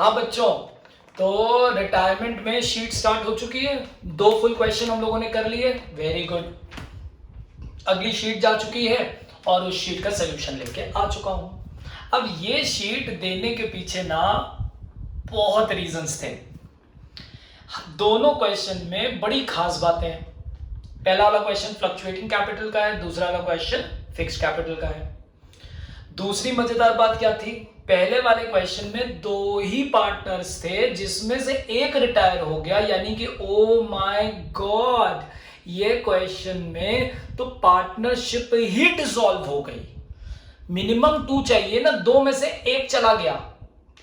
हाँ बच्चों, तो रिटायरमेंट में शीट स्टार्ट हो चुकी है। 2 फुल क्वेश्चन हम लोगों ने कर लिए। Very good. अगली शीट जा चुकी है और उस शीट का सोल्यूशन लेके आ चुका हूं। अब ये शीट देने के पीछे ना बहुत रीजंस थे। दोनों क्वेश्चन में बड़ी खास बातें हैं। पहला वाला क्वेश्चन फ्लक्चुएटिंग कैपिटल का है, दूसरा वाला क्वेश्चन फिक्स्ड कैपिटल का है। दूसरी मजेदार बात क्या थी, पहले वाले क्वेश्चन में 2 ही पार्टनर्स थे जिसमें से एक रिटायर हो गया, यानी कि ओ माय गॉड, ये क्वेश्चन में तो पार्टनरशिप ही डिसॉल्व हो गई। मिनिमम 2 चाहिए ना, 2 में से एक चला गया,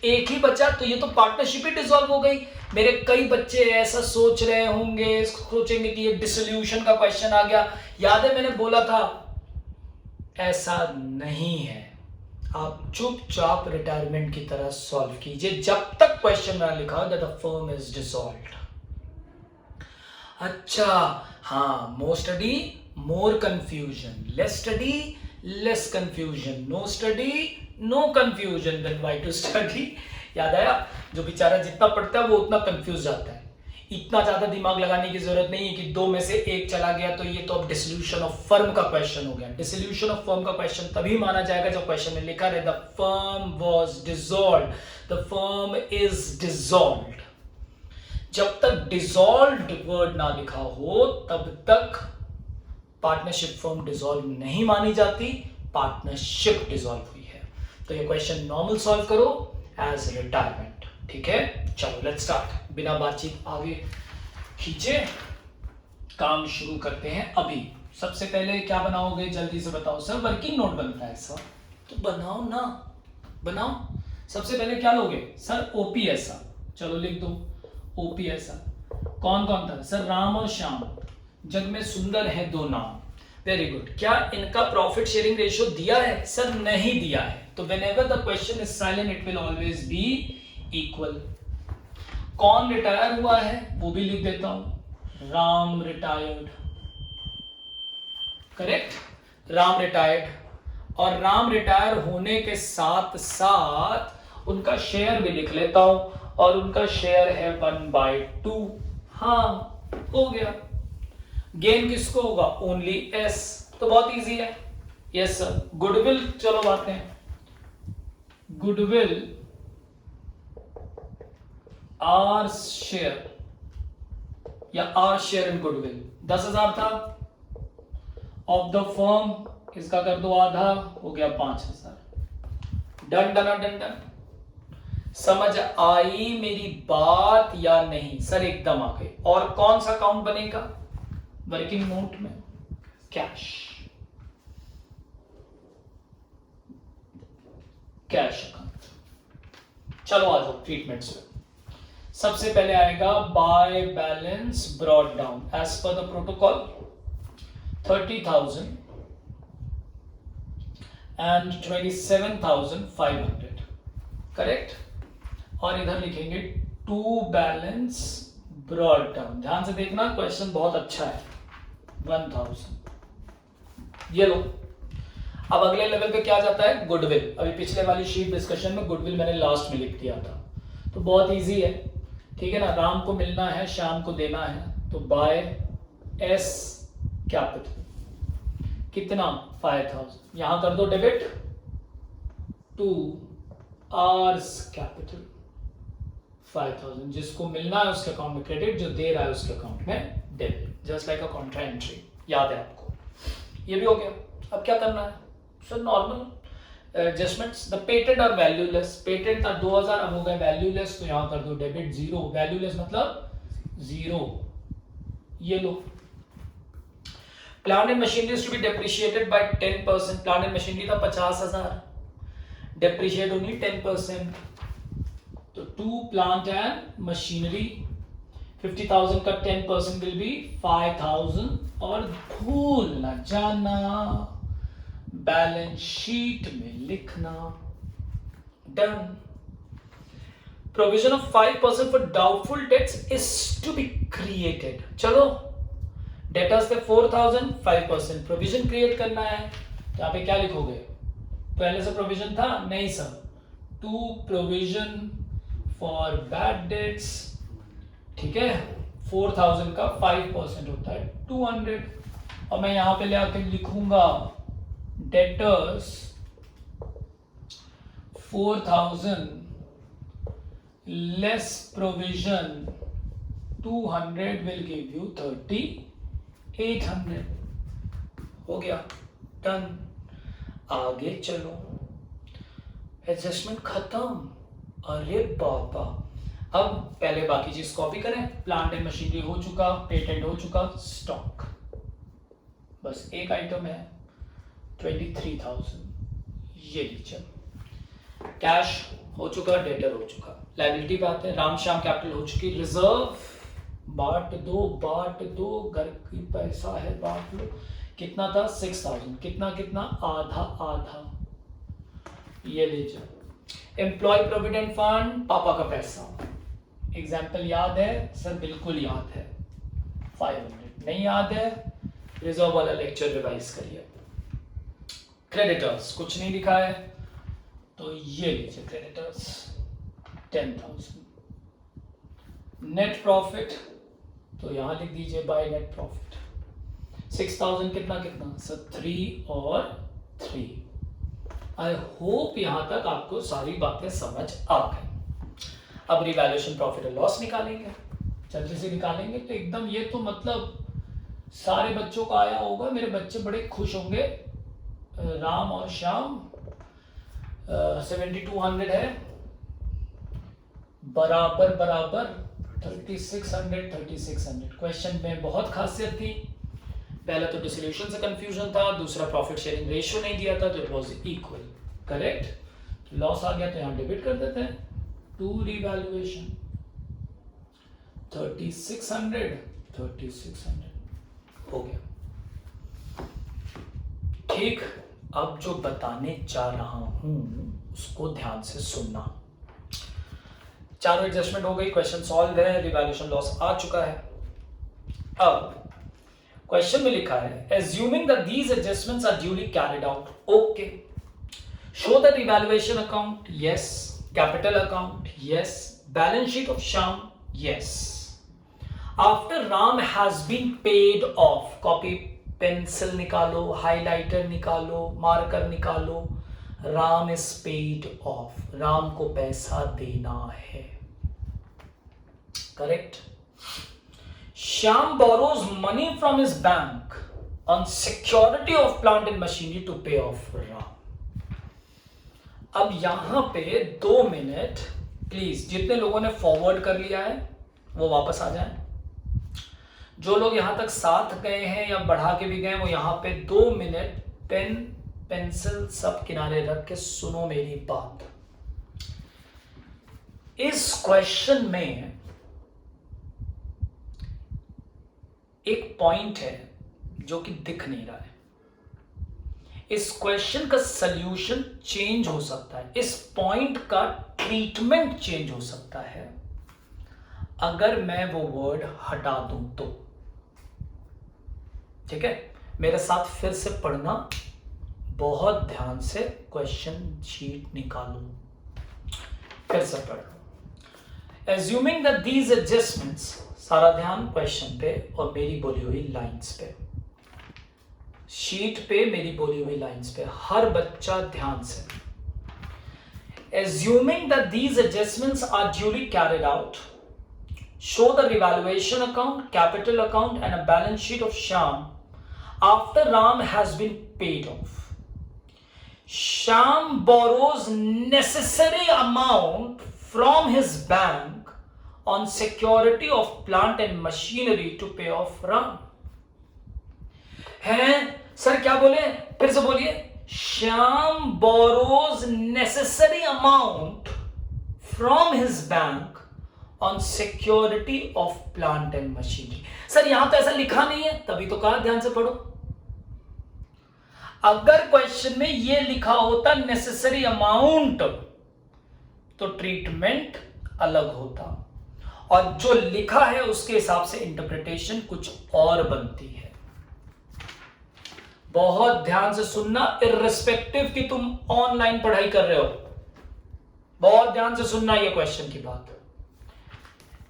एक ही बचा, तो ये तो पार्टनरशिप ही डिसॉल्व हो गई। मेरे कई बच्चे ऐसा सोच रहे होंगे, सोचेंगे कि ये डिसोल्यूशन का क्वेश्चन आ गया। याद है मैंने बोला था ऐसा नहीं है। आप चुपचाप रिटायरमेंट की तरह सॉल्व कीजिए जब तक क्वेश्चन में लिखा that the firm is dissolved. अच्छा हाँ, more study more confusion, less study less confusion, no study no confusion, then why to study. याद आया, जो बेचारा जितना पढ़ता है वो उतना कंफ्यूज जाता है। इतना ज्यादा दिमाग लगाने की जरूरत नहीं है कि 2 में से एक चला गया तो ये तो अब डिसोल्यूशन ऑफ फर्म का क्वेश्चन हो गया। डिसोल्यूशन ऑफ फर्म का क्वेश्चन तभी माना जाएगा जब क्वेश्चन में लिखा रहे the firm was dissolved, the firm is dissolved. जब तक डिसॉल्व्ड वर्ड ना लिखा हो तब तक पार्टनरशिप फर्म डिसॉल्व नहीं मानी जाती, पार्टनरशिप डिसॉल्व हुई है। तो ये क्वेश्चन नॉर्मल सॉल्व करो एज रिटायरमेंट। ठीक है, चलो लेट्स स्टार्ट। बिना बातचीत आगे खींचे काम शुरू करते हैं। अभी सबसे पहले क्या बनाओगे, जल्दी से बताओ। सर वर्किंग नोट बनता है सर, तो बनाओ ना, बनाओ। सबसे पहले क्या लोगे सर, ओपीएसआर। चलो लिख दो ओपीएसआर। कौन कौन था सर, राम और श्याम, जग में सुंदर है 2 नाम। Very good. क्या इनका प्रॉफिट शेयरिंग रेशियो दिया है सर, नहीं दिया है, तो whenever the question is silent it will always be equal. कौन रिटायर हुआ है वो भी लिख देता हूं, Ram retired. Correct, Ram retired. और राम रिटायर होने के साथ साथ उनका शेयर भी लिख लेता हूं, और उनका शेयर है 1/2। हाँ हो गया। गेन किसको होगा, ओनली एस, तो बहुत इजी है। Yes sir. गुडविल, चलो बातें हैं। गुडविल आर शेयर या आर शेयर इन गुडविल 10,000 था ऑफ द फर्म, इसका कर दो आधा, हो गया 5,000। Done done done done. समझ आई मेरी बात या नहीं सर, एकदम आ गई। और कौन सा अकाउंट बनेगा वर्किंग नोट में, कैश, कैश अकाउंट। चलो आ जाओ ट्रीटमेंट्स में। सबसे पहले आएगा by balance brought down as per the protocol 30,000 and 27,500। Correct. और इधर लिखेंगे टू बैलेंस ब्रॉट डाउन। ध्यान से देखना, क्वेश्चन बहुत अच्छा है। 1,000 ये लो। अब अगले लेवल पे क्या जाता है, गुडविल। अभी पिछले वाली शीट डिस्कशन में गुडविल मैंने लास्ट में लिख दिया था, तो बहुत इजी है। ठीक है ना, राम को मिलना है, श्याम को देना है, तो बाय एस कैपिटल कितना 5,000, यहां कर दो डेबिट टू आर्स कैपिटल 5,000। जिसको मिलना है उसके अकाउंट में क्रेडिट, जो दे रहा है उसके अकाउंट में डेबिट, जस्ट लाइक अ कॉन्ट्रा एंट्री। याद है आपको, ये भी हो गया। अब क्या करना है sir, normal adjustments. The patent और वैल्यूलेस, पेटेंट था 2,000, अब हो गया वैल्यूलेस, तो यहां कर दो डेबिट 0। वैल्यूलेस मतलब 0, ये लो। Plant and machinery to be depreciated by 10%। Plant and machinery था 50,000, डेप्रिशिएट होनी 10%, तो टू प्लांट एंड मशीनरी 50,000 का 10% विल बी 5,000। और भूल ना जाना बैलेंस शीट में लिखना। Done. Provision of 5% for doubtful debts is to be created. चलो, डेटर्स पे 4,000, 5% प्रोविजन क्रिएट करना है। यहां पे क्या लिखोगे, पहले से प्रोविजन था नहीं sir, to provision for bad debts, ठीक है। 4000 का 5% होता है 200, और मैं यहां पे ले आके लिखूंगा debtors 4000 less provision 200 will give you 3800। हो गया, डन। आगे चलो, एडजस्टमेंट खत्म। अरे बाबा, अब पहले बाकी चीज कॉपी करें। प्लांट एंड मशीनरी हो चुका, पेटेंट हो चुका, स्टॉक बस एक आइटम है 23,000, ये लीजिए। कैश हो चुका, डेटर हो चुका, लायबिलिटी पे आते हैं। रामश्याम कैपिटल हो चुकी, रिजर्व बांट दो, घर की पैसा है बांट लो। कितना था 6000, कितना आधा आधा, ये लीजिए। एम्प्लॉय प्रोविडेंट फंड पापा का पैसा, एग्जाम्पल याद है सर? बिल्कुल याद है। 500 नहीं याद है, रिजर्व वाला लेक्चर रिवाइज करिए। क्रेडिटर्स कुछ नहीं लिखा है, तो ये लीजिए क्रेडिटर्स 10,000। नेट प्रॉफिट तो यहां लिख दीजिए बाय नेट प्रॉफिट 6000, कितना सर? 3 और 3। आई होप यहां तक आपको सारी बातें समझ आ गई। अब रिवैल्यूएशन प्रॉफिट और लॉस निकालेंगे, जल्दी से निकालेंगे। तो एकदम ये तो मतलब सारे बच्चों का आया होगा, मेरे बच्चे बड़े खुश होंगे। राम और श्याम 7200 है, बराबर 3600। क्वेश्चन में बहुत खासियत थी। पहला तो डिसोल्यूशन से कंफ्यूजन था, दूसरा प्रॉफिट शेयरिंग रेशियो नहीं दिया था, तो it was equal, correct. Loss आ गया तो यहां डेबिट कर देते हैं। टू रिवैल्यूएशन 3600 हो गया, ठीक। अब जो बताने जा रहा हूं उसको ध्यान से सुनना। चारों एडजस्टमेंट हो गई, क्वेश्चन सॉल्व है, रिवैल्यूएशन लॉस आ चुका है। अब क्वेश्चन में लिखा है assuming that these adjustments are duly carried out, okay, show the revaluation account, yes, capital account, yes, balance sheet of Shyam, yes, after Ram has been paid off, copy pencil निकालो, highlighter निकालो, marker निकालो, Ram is paid off, Ram को पैसा देना है, correct। Shyam borrows money from his bank on security of plant and machinery to pay off Ram। अब यहां पे 2 मिनट प्लीज, जितने लोगों ने फॉरवर्ड कर लिया है वो वापस आ जाएं। जो लोग यहां तक साथ गए हैं या बढ़ा के भी गए, वो यहां पे 2 मिनट पेन पेंसिल सब किनारे रख के सुनो मेरी बात। इस क्वेश्चन में एक पॉइंट है जो कि दिख नहीं रहा है। इस क्वेश्चन का सॉल्यूशन चेंज हो सकता है, इस पॉइंट का ट्रीटमेंट चेंज हो सकता है अगर मैं वो वर्ड हटा दूं तो। ठीक है, मेरे साथ फिर से पढ़ना, बहुत ध्यान से क्वेश्चन शीट निकालो, फिर से पढ़ो। Assuming that these adjustments, सारा ध्यान क्वेश्चन पे और मेरी बोली हुई लाइंस पे, शीट पे मेरी बोली हुई लाइंस पे, हर बच्चा ध्यान से। Assuming that these adjustments are duly carried out, show the revaluation account, capital account and a balance sheet of Shyam after Ram has been paid off. Shyam borrows necessary amount from his bank on security of plant and machinery to pay off Ram. हैं sir क्या बोले, फिर से बोलिए। Shyam borrows necessary amount from his bank on security of plant and machinery. Sir यहां तो ऐसा लिखा नहीं है, तभी तो कहा ध्यान से पढ़ो। अगर क्वेश्चन में ये लिखा होता नेसेसरी अमाउंट तो ट्रीटमेंट अलग होता, और जो लिखा है उसके हिसाब से इंटरप्रिटेशन कुछ और बनती है। बहुत ध्यान से सुनना, इर्रिस्पेक्टिव कि तुम ऑनलाइन पढ़ाई कर रहे हो, बहुत बहुत ध्यान से सुनना ये क्वेश्चन की बात।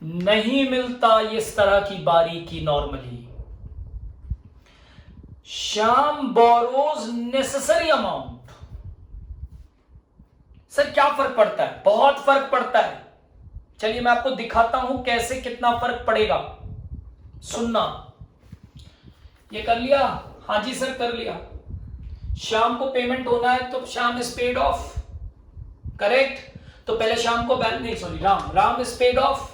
नहीं मिलता इस तरह की बारीकी normally. Shyam borrows necessary amount. Sir क्या फर्क पड़ता है? बहुत फर्क पड़ता है। चलिए मैं आपको दिखाता हूं कैसे, कितना फर्क पड़ेगा। सुनना। ये कर लिया? हाँ जी सर कर लिया। शाम को पेमेंट होना है तो शाम इज पेड ऑफ, करेक्ट। तो पहले शाम को नहीं sorry Ram is paid of.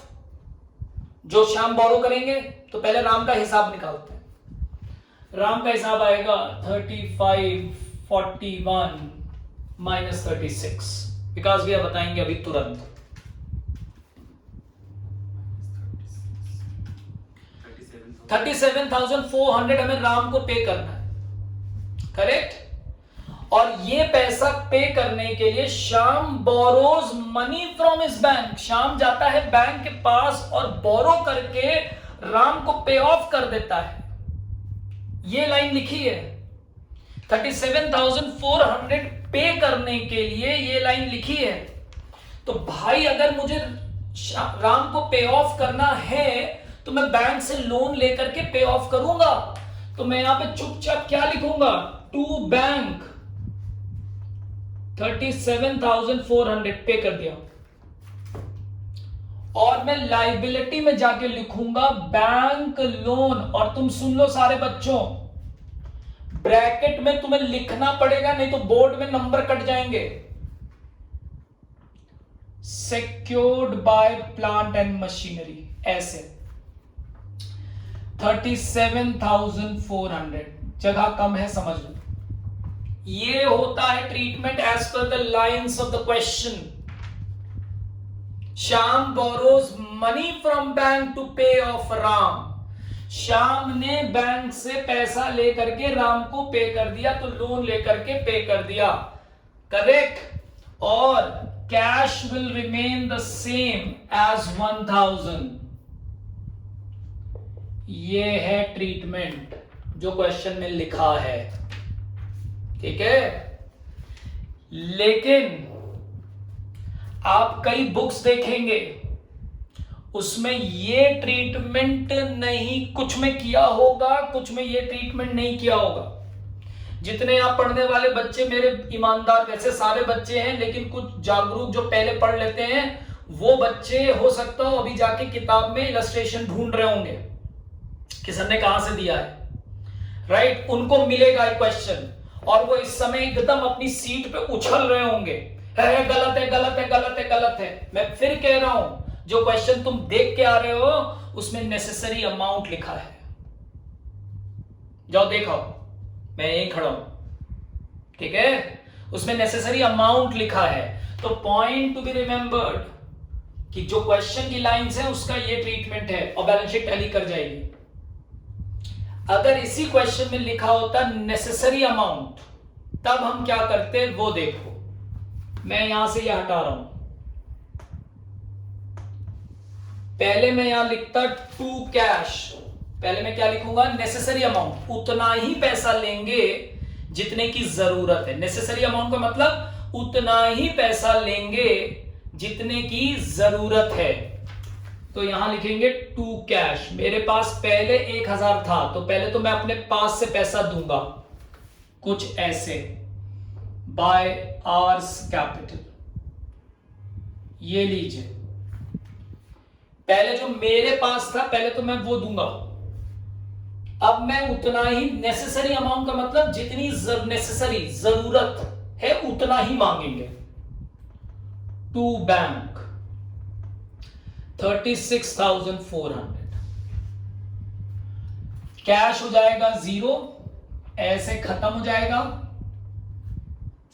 जो शाम बोरो करेंगे तो पहले राम का हिसाब निकालते हैं। राम का हिसाब आएगा 35 41 माइनस 36। विकास भैया बताएंगे अभी तुरंत। 37,400 हमें राम को पे करना है, करेक्ट। और ये पैसा पे करने के लिए Shyam borrows money from his bank. Shyam जाता है बैंक के पास और बोरो करके राम को पे ऑफ कर देता है। ये लाइन लिखी है 37,400 पे करने के लिए, ये लाइन लिखी है। तो भाई अगर मुझे राम को पे ऑफ करना है तो मैं बैंक से लोन लेकर के पे ऑफ करूंगा। तो मैं यहां पे चुपचाप क्या लिखूंगा? टू बैंक 37,400 पे कर दिया। और मैं लाइबिलिटी में जाके लिखूंगा बैंक लोन। और तुम सुन लो सारे बच्चों, ब्रैकेट में तुम्हें लिखना पड़ेगा, नहीं तो बोर्ड में नंबर कट जाएंगे। Secured by plant and machinery, ऐसे 37,400। जगह कम है, समझ लो। ये होता है treatment as per the lines of the question. Shyam borrows money from bank to pay off Ram. Shyam ने बैंक से पैसा लेकर के राम को पे कर दिया, तो लोन लेकर के पे कर दिया, करेक्ट। और cash will remain the same as 1,000। ये है ट्रीटमेंट जो क्वेश्चन में लिखा है, ठीक है। लेकिन आप कई बुक्स देखेंगे उसमें ये ट्रीटमेंट नहीं, कुछ में किया होगा, कुछ में ये ट्रीटमेंट नहीं किया होगा। जितने आप पढ़ने वाले बच्चे मेरे ईमानदार, वैसे सारे बच्चे हैं, लेकिन कुछ जागरूक जो पहले पढ़ लेते हैं वो बच्चे हो सकता हो अभी जाके किताब में इलस्ट्रेशन ढूंढ रहे होंगे कि सर ने कहां से दिया है, राइट। उनको मिलेगा एक क्वेश्चन और वो इस समय एकदम अपनी सीट पे उछल रहे होंगे, है गलत है गलत है गलत है गलत है। मैं फिर कह रहा हूं, जो क्वेश्चन तुम देख के आ रहे हो उसमें नेसेसरी अमाउंट लिखा है। जाओ देखो, मैं यहीं खड़ा हूं, ठीक है। उसमें नेसेसरी अमाउंट लिखा है। तो पॉइंट टू बी रिमेंबर्ड कि जो क्वेश्चन की लाइंस है उसका ये ट्रीटमेंट है और बैलेंस शीट टैली कर जाएगी। अगर इसी क्वेश्चन में लिखा होता नेसेसरी अमाउंट, तब हम क्या करते वो देखो। मैं यहां से ये हटा रहा हूं। पहले मैं यहां लिखता टू कैश। पहले मैं क्या लिखूंगा? Necessary amount. उतना ही पैसा लेंगे जितने की जरूरत है। नेसेसरी अमाउंट का मतलब उतना ही पैसा लेंगे जितने की जरूरत है। तो यहां लिखेंगे टू कैश। मेरे पास पहले 1,000 था, तो पहले तो मैं अपने पास से पैसा दूंगा, कुछ ऐसे, बाय आर्स कैपिटल। ये लीजिए, पहले जो मेरे पास था पहले तो मैं वो दूंगा। अब मैं उतना ही, नेसेसरी अमाउंट का मतलब जितनी नेसेसरी जरूरत है उतना ही मांगेंगे। To bank 36,400। कैश हो जाएगा 0, ऐसे खत्म हो जाएगा,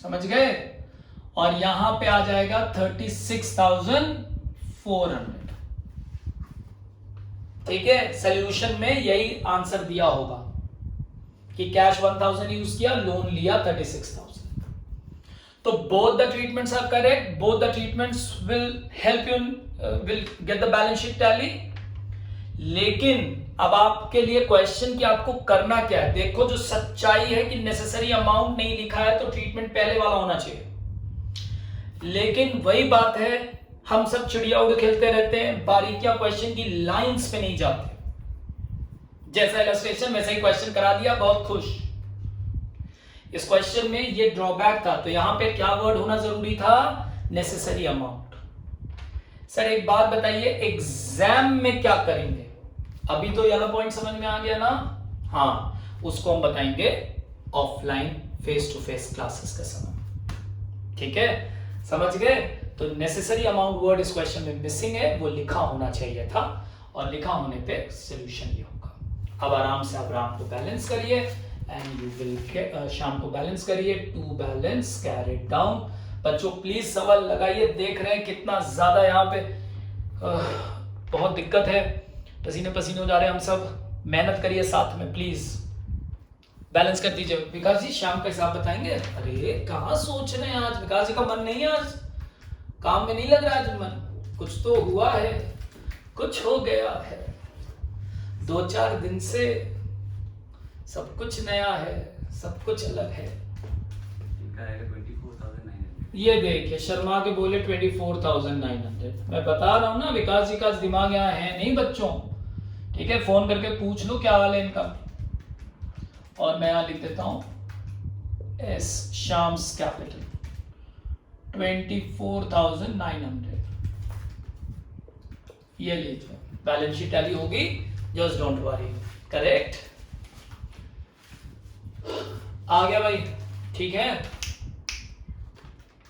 समझ गए। और यहां पे आ जाएगा 36,400, ठीक है। सॉल्यूशन में यही आंसर दिया होगा कि कैश 1,000 यूज किया, लोन लिया 36,000। तो both the treatments are correct. Both the treatments will help you will get the balance sheet tally. लेकिन अब आपके लिए क्वेश्चन कि आपको करना क्या है। देखो, जो सच्चाई है कि नेसेसरी अमाउंट नहीं लिखा है तो ट्रीटमेंट पहले वाला होना चाहिए। लेकिन वही बात है, हम सब चिड़िया उड़ खेलते रहते हैं, बारीकियां क्वेश्चन की लाइंस पे नहीं जाते। जैसा इलस्ट्रेशन वैसा ही क्वेश्चन करा दिया, बहुत खुश। इस क्वेश्चन में ये ड्रॉबैक था, तो यहां पे क्या वर्ड होना जरूरी था? Necessary amount. सर एक बात बताइए, एग्जाम में क्या करेंगे? अभी तो येलो पॉइंट समझ में आ गया ना? हाँ, उसको हम बताएंगे offline face to face classes के समय। ठीक है, समझ गए? तो नेसेसरी अमाउंट वर्ड इस क्वेश्चन में मिसिंग है, वो लिखा होना चाहिए था, और लिखा होने पे सोल्यूशन ये होगा। अब आराम से आप राम को बैलेंस करिए एंड यू विल शाम को बैलेंस करिए, टू बैलेंस कैरेट डाउन। बच्चों प्लीज सवाल लगाइए, देख रहे हैं कितना ज्यादा यहाँ पे बहुत दिक्कत है, पसीने पसीने हो जा रहे हैं हम सब। मेहनत करिए साथ में, प्लीज बैलेंस कर दीजिए। विकास जी शाम का हिसाब बताएंगे? अरे कहाँ सोच रहे हैं, आज विकास जी का मन नहीं है, आज काम में नहीं लग रहा है मन, कुछ तो हुआ है, कुछ हो गया है, 2-4 दिन से सब कुछ नया है, सब कुछ अलग है। ये देखिए शर्मा के बोले 24,900। मैं बता रहा हूं ना, विकास जी का दिमाग यहाँ है नहीं बच्चों। ठीक है, फोन करके पूछ लो क्या हाल है इनका। और मैं यहां लिख देता हूं एस शाम्स कैपिटल 24,900। ये लीजिए बैलेंस शीट टैली होगी, जस्ट डोंट वरी। करेक्ट आ गया भाई? ठीक है,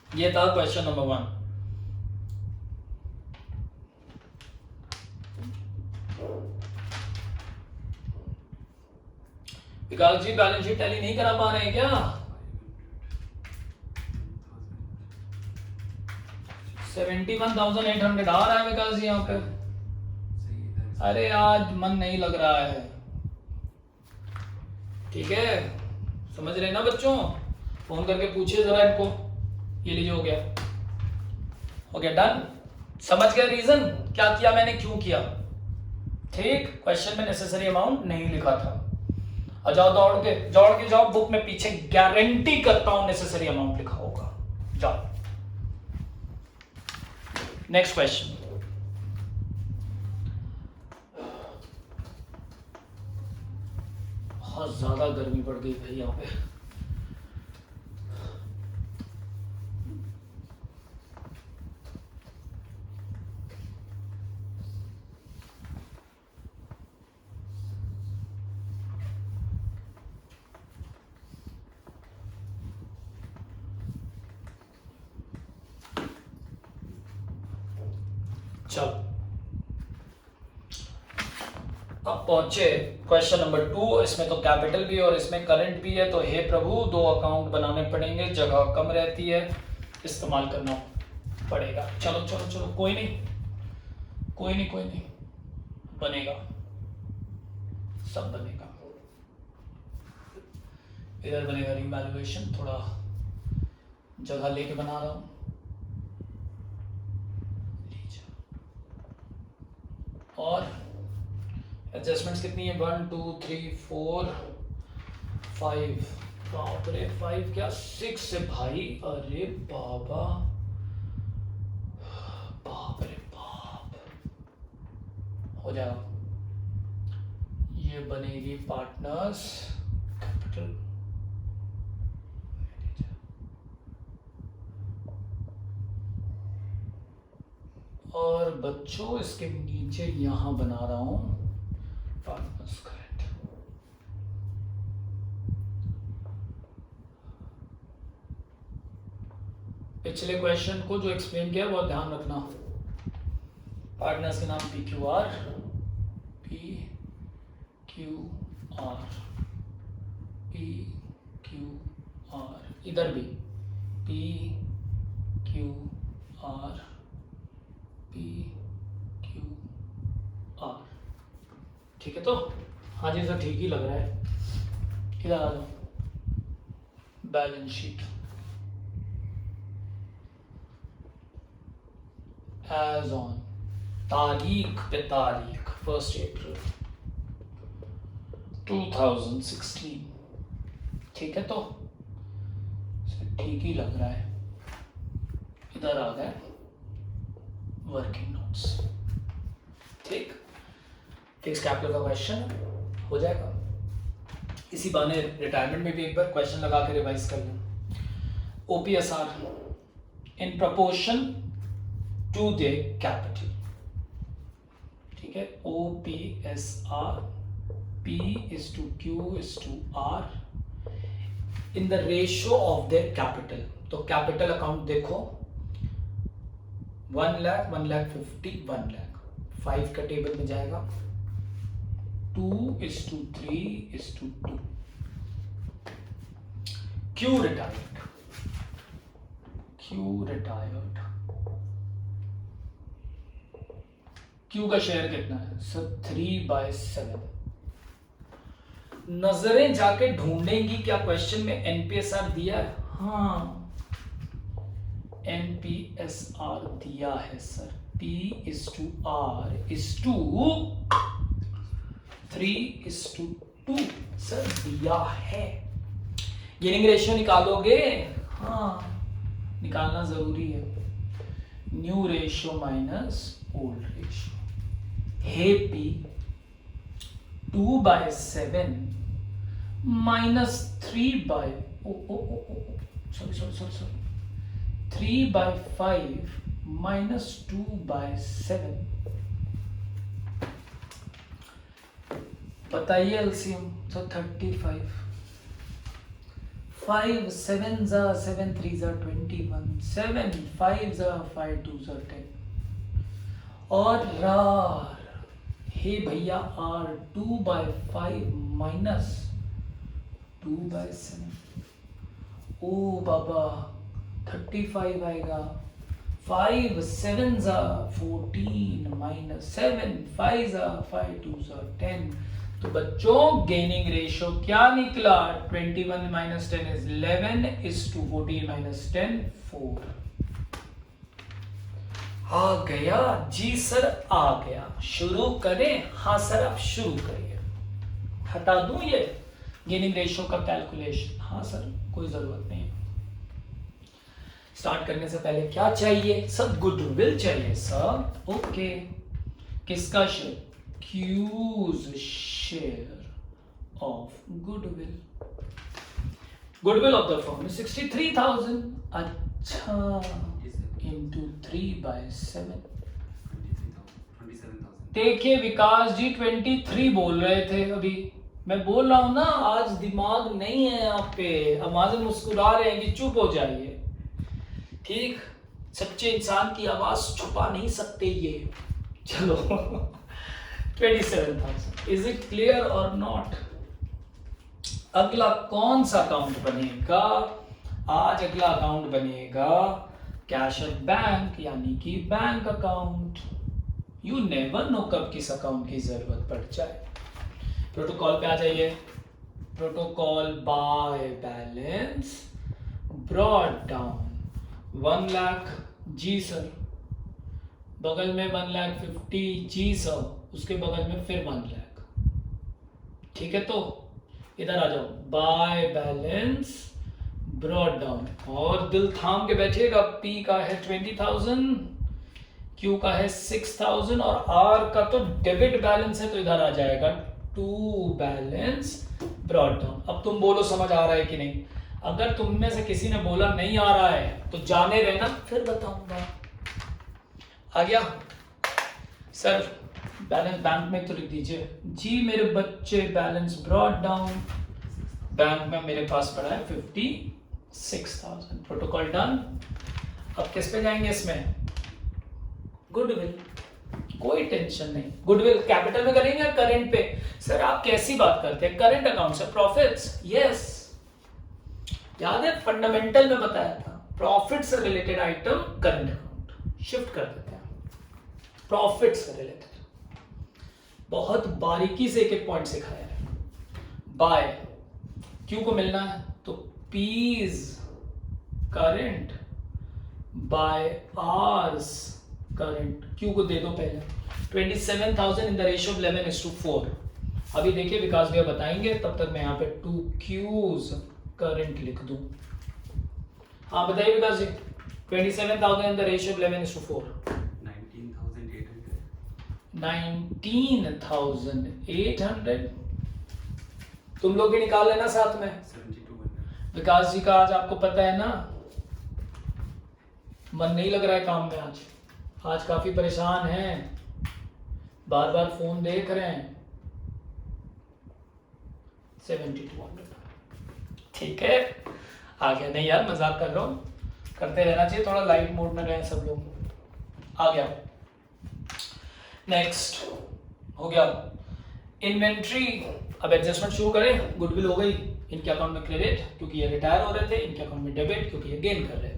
ये था क्वेश्चन नंबर 1। विकास जी बैलेंस शीट टैली नहीं करा पा रहे हैं क्या? 71,800 आ रहा है विकास जी यहाँ पे। अरे आज मन नहीं लग रहा है। ठीक है, समझ रहे ना बच्चों? फोन करके पूछिए जरा इनको। ये लीजिए हो गया, हो गया डन। समझ गया रीजन क्या किया मैंने, क्यों किया? ठीक, क्वेश्चन में नेसेसरी अमाउंट नहीं लिखा था। और जाओ दौड़ के जाओ बुक में पीछे, गारंटी करता हूं नेसेसरी अमाउंट लिखा होगा। जाओ नेक्स्ट क्वेश्चन। बहुत ज्यादा गर्मी पड़ गई भाई यहाँ पे। चलो अब पहुंचे क्वेश्चन नंबर 2। इसमें तो कैपिटल भी और इसमें करंट भी है, तो हे प्रभु 2 अकाउंट बनाने पड़ेंगे, जगह कम रहती है, इस्तेमाल करना पड़ेगा। चलो चलो चलो, कोई नहीं बनेगा, सब बनेगा। इधर बनेगा रिवैल्यूएशन, थोड़ा जगह लेके बना रहा हूं। और एडजस्टमेंट्स कितनी है? 1 2 3 4 5। बाप रे 5 क्या 6 है भाई। अरे बाबा, बाप रे बाप। हो जाएगा, ये बनेगी पार्टनर्स कैपिटल। और बच्चों इसके नीचे यहां बना रहा हूं पार्टनर्स करेक्ट। पिछले क्वेश्चन को जो एक्सप्लेन किया बहुत ध्यान रखना। पार्टनर्स के नाम PQR, PQR, इधर भी PQR, ठीक है। तो हाँ जी सर ठीक ही लग रहा है। इधर आ जाओ, बैलेंस शीट एज ऑन, तारीख पे तारीख 1 अप्रैल 2016। ठीक है, तो ठीक ही लग रहा है। इधर आ गए वर्किंग नोट्स। ठीक, फिक्स कैपिटल का क्वेश्चन हो जाएगा। इसी बहाने रिटायरमेंट में भी एक बार क्वेश्चन लगा के रिवाइज कर लें। OPSR in proportion to the capital, ठीक है। OPSR P is to Q is to R in the ratio of their capital। तो कैपिटल अकाउंट देखो 1 लाख 1 लाख 50 1 लाख 5 का टेबल में जाएगा 2:3:2। Q retired, Q का शेयर कितना है सर 3/7। नजरें जाके ढूंढेंगी क्या क्वेश्चन में एनपीएसआर दिया है? हाँ, एनपीएसआर दिया है sir. P is to R is to 3:2 sir दिया है। गेनिंग रेशियो निकालोगे? हाँ, निकालना जरूरी है। New ratio minus old ratio. हे P 2/7 minus 3/5 minus 2/7। बताइए एलसीएम। तो 35 5 7 7 3 21 7 5 5 2 10 और रार हे भैया R 2/5 minus 2/7। ओ बाबा 35 आएगा। 5 7 14 minus 7 5 5 2 10। तो बच्चों गेनिंग रेशियो क्या निकला? 21 minus 10 is 11 is to 14 minus 10 4। आ गया जी सर, आ गया। शुरू करें? हाँ सर आप शुरू करिए। हटा दूं ये गेनिंग रेशियो का कैलकुलेशन? हाँ सर कोई जरूरत नहीं। स्टार्ट करने से पहले क्या चाहिए सर? गुडविल चाहिए सर। ओके, किसका share? Q's share of goodwill. Goodwill of the firm 63,000। अच्छा, into 3/7। देखिए विकास जी 23 बोल रहे थे अभी। मैं बोल रहा हूं ना आज दिमाग नहीं है आप पे। आवाज मुस्कुरा रहे हैं कि चुप हो जाइए। ठीक, सच्चे इंसान की आवाज छुपा नहीं सकते ये। चलो 27,000। इज इट क्लियर और नॉट? अगला कौन सा अकाउंट बनेगा आज? अगला अकाउंट बनेगा कैश एट बैंक, यानी कि bank account. You never know कब किस अकाउंट की जरूरत पड़ जाए। प्रोटोकॉल पे आ जाइए। Protocol by balance brought down 1 lakh जी सर, बगल में 1,50,000 जी सर, उसके बगल में फिर 1 लाख। ठीक है, तो इधर आ जाओ। बाय बैलेंस ब्रॉट डाउन, और दिल थाम के बैठिएगा। P का है 20,000, Q का है 6,000 और R का तो डेबिट बैलेंस है, तो इधर आ जाएगा टू बैलेंस ब्रॉट डाउन। अब तुम बोलो समझ आ रहा है कि नहीं? अगर तुम में से किसी ने बोला नहीं आ रहा है तो जाने रहना, फिर बताऊंगा। आ गया सर? बैलेंस बैंक में तो लिख दीजिए जी मेरे बच्चे। बैलेंस ब्रॉट डाउन बैंक में मेरे पास पड़ा है 56,000। Protocol done. अब किस पे जाएंगे इसमें? गुडविल। कोई टेंशन नहीं, गुडविल कैपिटल में करेंगे या करंट पे? सर आप कैसी बात करते हैं? करंट अकाउंट से प्रॉफिट्स। यस, याद है फंडामेंटल में बताया था, प्रॉफिट से related item current account shift कर देते हैं। प्रॉफिट से रिलेटेड बहुत बारीकी से एक एक पॉइंट सिखाया है। बाय क्यू को मिलना है तो P's current by R's current. Q को दे दो पहले। 27,000 इन द रेशियो ऑफ 11:4। अभी देखिए विकास भैया बताएंगे, तब तक मैं यहाँ पे 2 Q's करंट लिख दूं। हाँ बताइए विकास जी। 27,000 in the ratio of 11:4. 19,800. तुम लोग भी निकाल लेना साथ में. विकास जी का आज आपको पता है ना, मन नहीं लग रहा है काम में. आज काफी परेशान हैं, बार बार फोन देख रहे हैं. 7200. ठीक है, आ गया. नहीं यार, मजाक कर रहा हूँ, करते रहना चाहिए, थोड़ा लाइट मोड में रहे सब लोग. आ गया. नेक्स्ट हो गया इन्वेंट्री. अब एडजस्टमेंट शुरू करें. गुडविल हो गई, इनके अकाउंट में क्रेडिट क्योंकि ये रिटायर हो रहे थे, इनके अकाउंट में डेबिट क्योंकि ये गेन कर रहे थे.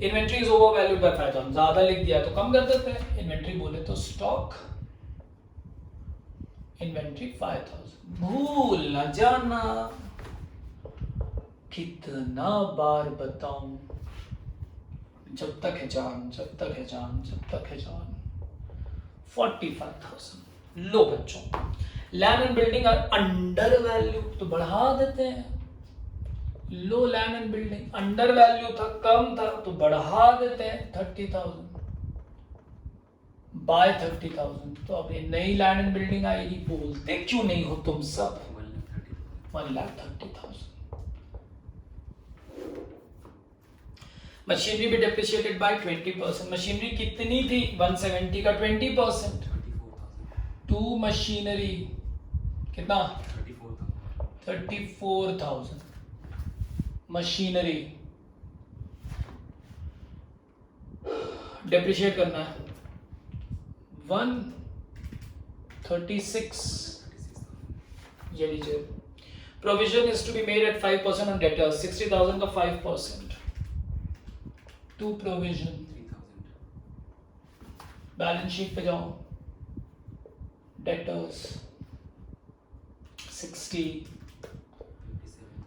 Inventory is over valued bye 5,000. ज्यादा लिख दिया तो कम कर देते हैं. इन्वेंट्री बोले तो स्टॉक इन्वेंट्री 5,000. भूल न जाना, कितना बार बताऊं, जब तक है जान, जब तक है जान, जब तक है जान. 45,000. लो बच्चों, land and building are under value तो बढ़ा देते हैं. लो land and building under value था, कम था तो बढ़ा देते हैं. 30,000 बाय 30,000. तो अब ये नई लैंड एंड बिल्डिंग आएगी. बोलते क्यों नहीं हो तुम सब. 1,30,000. मशीनरी भी डेप्रिशिएटेड बाय 20%. मशीनरी कितनी थी? 170 का 20%. टू मशीनरी कितना? 34,000. मशीनरी डेप्रिशिएट करना है. 136. ये लीजिए. Provision is to be made at 5% on debtors. 60,000 का 5%. To provision. बैलेंस शीट पे जाओ. Debtors 60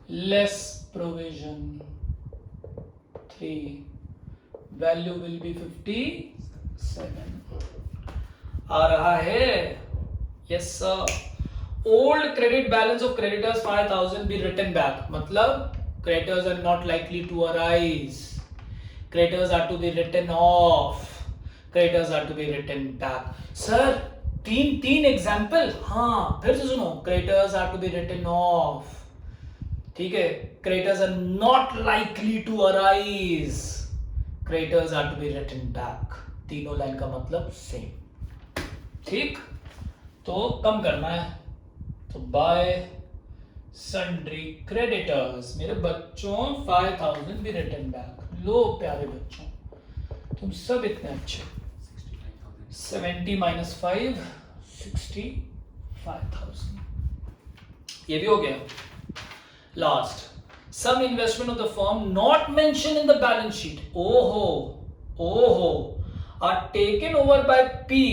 less provision 3. Value will be 57. आ रहा है? Yes sir. Old credit balance of creditors 5,000 be written back. मतलब creditors are not likely to arise. Creditors are to be written off. Creditors are to be written back. Sir, तीन example. हाँ, फिर से सुनो. Creditors are to be written off. ठीक है. Creditors are not likely to arise. Creditors are to be written back. तीनों line का मतलब सेम. ठीक, तो कम करना है तो बाय सन्ड्री क्रेडिटर्स. मेरे बच्चों 5,000 बी रिटन बैक. लो प्यारे बच्चों, तुम सब इतने अच्छे. 70 minus 5 65,000. ये भी हो गया. Last, some investment of the firm not mention in the balance sheet. ओहो are taken over by P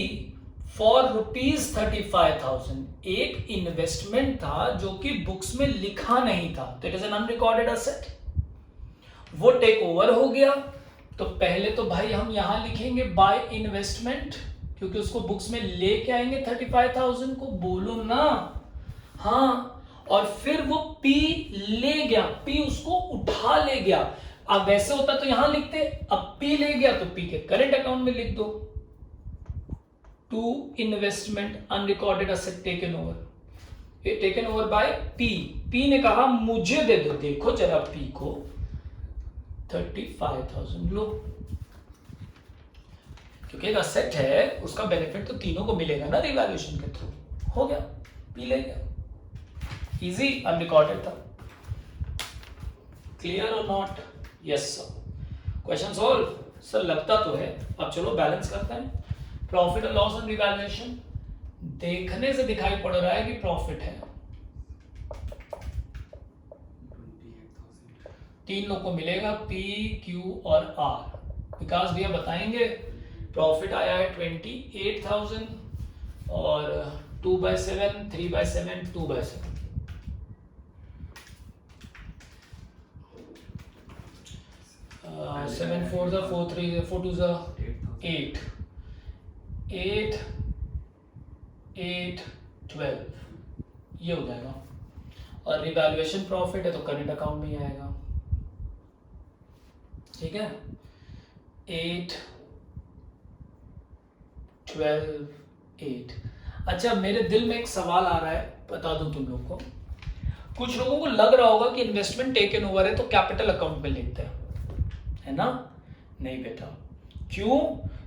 for ₹35,000. एक इन्वेस्टमेंट था जो कि बुक्स में लिखा नहीं था, तो it is an unrecorded asset. वो टेक ओवर हो गया. तो पहले तो भाई हम यहां लिखेंगे बाय इन्वेस्टमेंट, क्योंकि उसको बुक्स में लेके आएंगे 35,000 को. बोलो ना. हाँ, और फिर वो पी ले गया, पी उसको उठा ले गया. अब वैसे होता तो यहां लिखते, अब पी ले गया तो पी के करेंट अकाउंट में लिख दो. To investment unrecorded asset taken over. Taken over by P. P ने कहा मुझे दे दो. देखो जरा पी को 35,000 लो. क्योंकि एक असेट है, उसका बेनिफिट तो तीनों को मिलेगा ना रिवैल्यूएशन के थ्रू. हो गया, पी ले गया. इजी, अनरिकॉर्डेड था. क्लियर और not? Yes sir. Question solve. Sir लगता तो है. अब चलो बैलेंस करते हैं. प्रॉफिट और लॉस ऑन रिवैल्यूएशन. देखने से दिखाई पड़ रहा है कि प्रॉफिट है. 3 लोग को मिलेगा, पी, क्यू और आर. विकास भैया बताएंगे. प्रॉफिट आया है 28,000 और 2/7, 3/7, 2/7. सेवन 4 4 3 4 2 8. 8 8 12 ये हो जाएगा. और रिवैल्यूएशन प्रॉफिट है तो करंट अकाउंट में ही आएगा. ठीक है. 8 12 8। अच्छा, मेरे दिल में एक सवाल आ रहा है, बता दूं तुम लोग को। कुछ लोगों को लग रहा होगा कि इन्वेस्टमेंट टेकन ओवर है तो कैपिटल अकाउंट में लिखते हैं, है ना? नहीं बेटा। क्यों?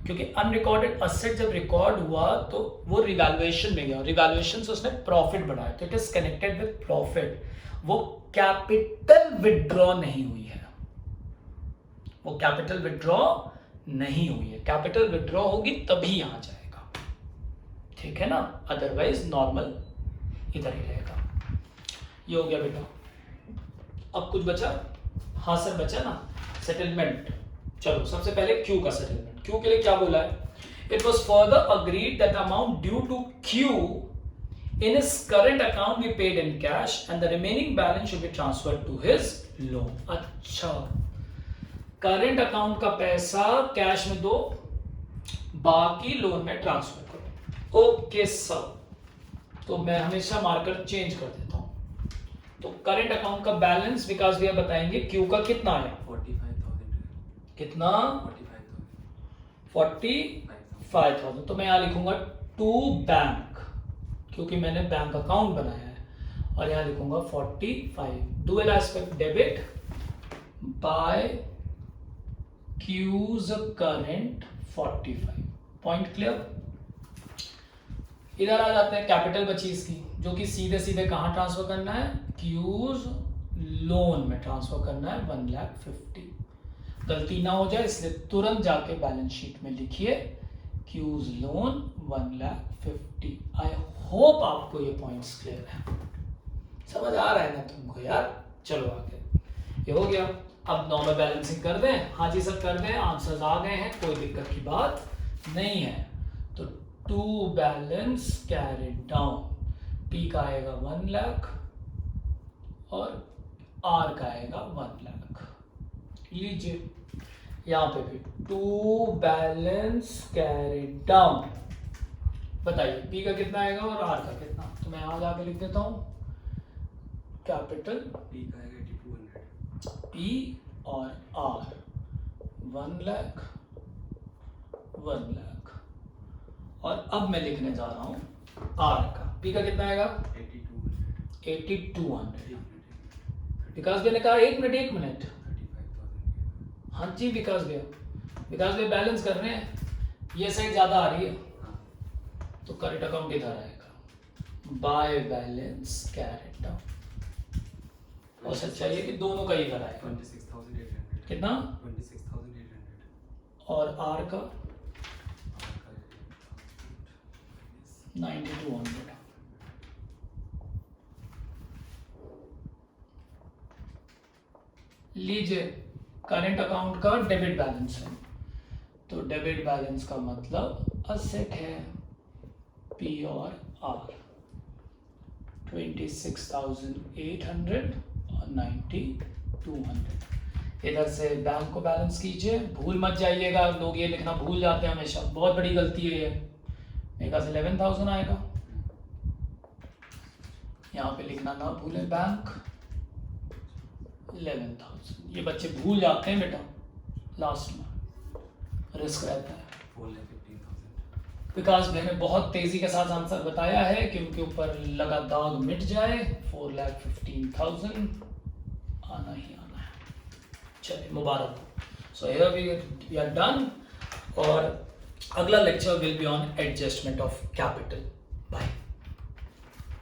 क्योंकि अनरिकॉर्डेड असेट जब रिकॉर्ड हुआ तो वो रिवैल्यूएशन में गया, रिवैल्यूएशन से उसने प्रॉफिट बढ़ाया, तो it is connected with profit. वो कैपिटल विड्रॉ नहीं हुई है, वो कैपिटल विड्रॉ नहीं हुई है। कैपिटल विड्रॉ होगी तभी यहां जाएगा, ठीक है ना? अदरवाइज नॉर्मल इधर ही रहेगा। ये हो गया बेटा। अब कुछ बचा? हाँ सर बचा ना, सेटलमेंट। चलो सबसे पहले क्यू का सेटलमेंट। क्यू के लिए क्या बोला है? It was further agreed that amount due to Q in his current account be paid in cash and the remaining balance should be transferred to his loan। अच्छा, करंट अकाउंट का पैसा cash में दो, बाकी लोन में transfer करो। Okay sir, तो मैं हमेशा मार्कर चेंज कर देता हूं। तो करंट अकाउंट का बैलेंस विकास भैया बताएंगे क्यू का कितना आया? 45,000। कितना? 45,000। 45,000। तो मैं यहां लिखूंगा टू बैंक, क्योंकि मैंने बैंक अकाउंट बनाया है, और यहां लिखूंगा 45। Dual aspect debit by Q's current 45। Point clear? इधर आ जाते हैं, कैपिटल बची इसकी, जो कि सीधे सीधे कहां ट्रांसफर करना है? क्यूज लोन में ट्रांसफर करना है 1,50,000। गलती ना हो जाए इसलिए तुरंत जाके बैलेंस शीट में लिखिए क्यूज लोन 1,50,000। आई होप आपको ये पॉइंट्स क्लियर है, समझ आ रहा है ना तुमको यार? चलो आगे, ये हो गया। अब नॉर्मल बैलेंसिंग कर दें? हाँ जी सर कर दें, आंसर्स आ गए हैं, कोई दिक्कत की बात नहीं है। तो to balance carried down, P का आएगा 1 लाख और आर का आएगा 1 लाख। लीजिए यहां पे भी टू बैलेंस कैरिड डाउन, बताइए पी का कितना आएगा और आर का कितना? तो मैं यहां जाके लिख देता हूं कैपिटल पी का आएगा 8200। पी और आर 1 लाख 1 लाख। और अब मैं लिखने जा रहा हूं आर का। पी का कितना आएगा? 8200। विकास भैया ने कहा 1 मिनट 1 मिनट। 35,000। हाँ जी विकास भैया बैलेंस कर रहे हैं, ये साइड ज्यादा आ रही है तो करंट अकाउंट इधर आएगा, बाय बैलेंस कैरिड डाउन। और सच्चाई है कि दोनों का इधर आएगा। 26,800। कितना? 26,800। और आर का 9200। लीजिए करंट अकाउंट का डेबिट बैलेंस है, तो डेबिट बैलेंस का मतलब असेट है पी और आर 26,800 और 9200। इधर से बैंक को बैलेंस कीजिए, भूल मत जाइएगा, लोग ये लिखना भूल जाते हैं हमेशा, बहुत बड़ी गलती है ये। मेरे ख्याल से 11,000 आएगा, यहाँ पे लिखना ना भूलें बैंक 11,000। ये बच्चे भूल जाते हैं बेटा, लास्ट में रिस्क रहता है। 4,15,000। विकास भाई ने बहुत तेजी के साथ आंसर बताया है कि उनके ऊपर लगा दाग मिट जाए। 4,15,000 आना ही आना है। चलिए मुबारक। So here we are done, और अगला lecture will be on adjustment of capital.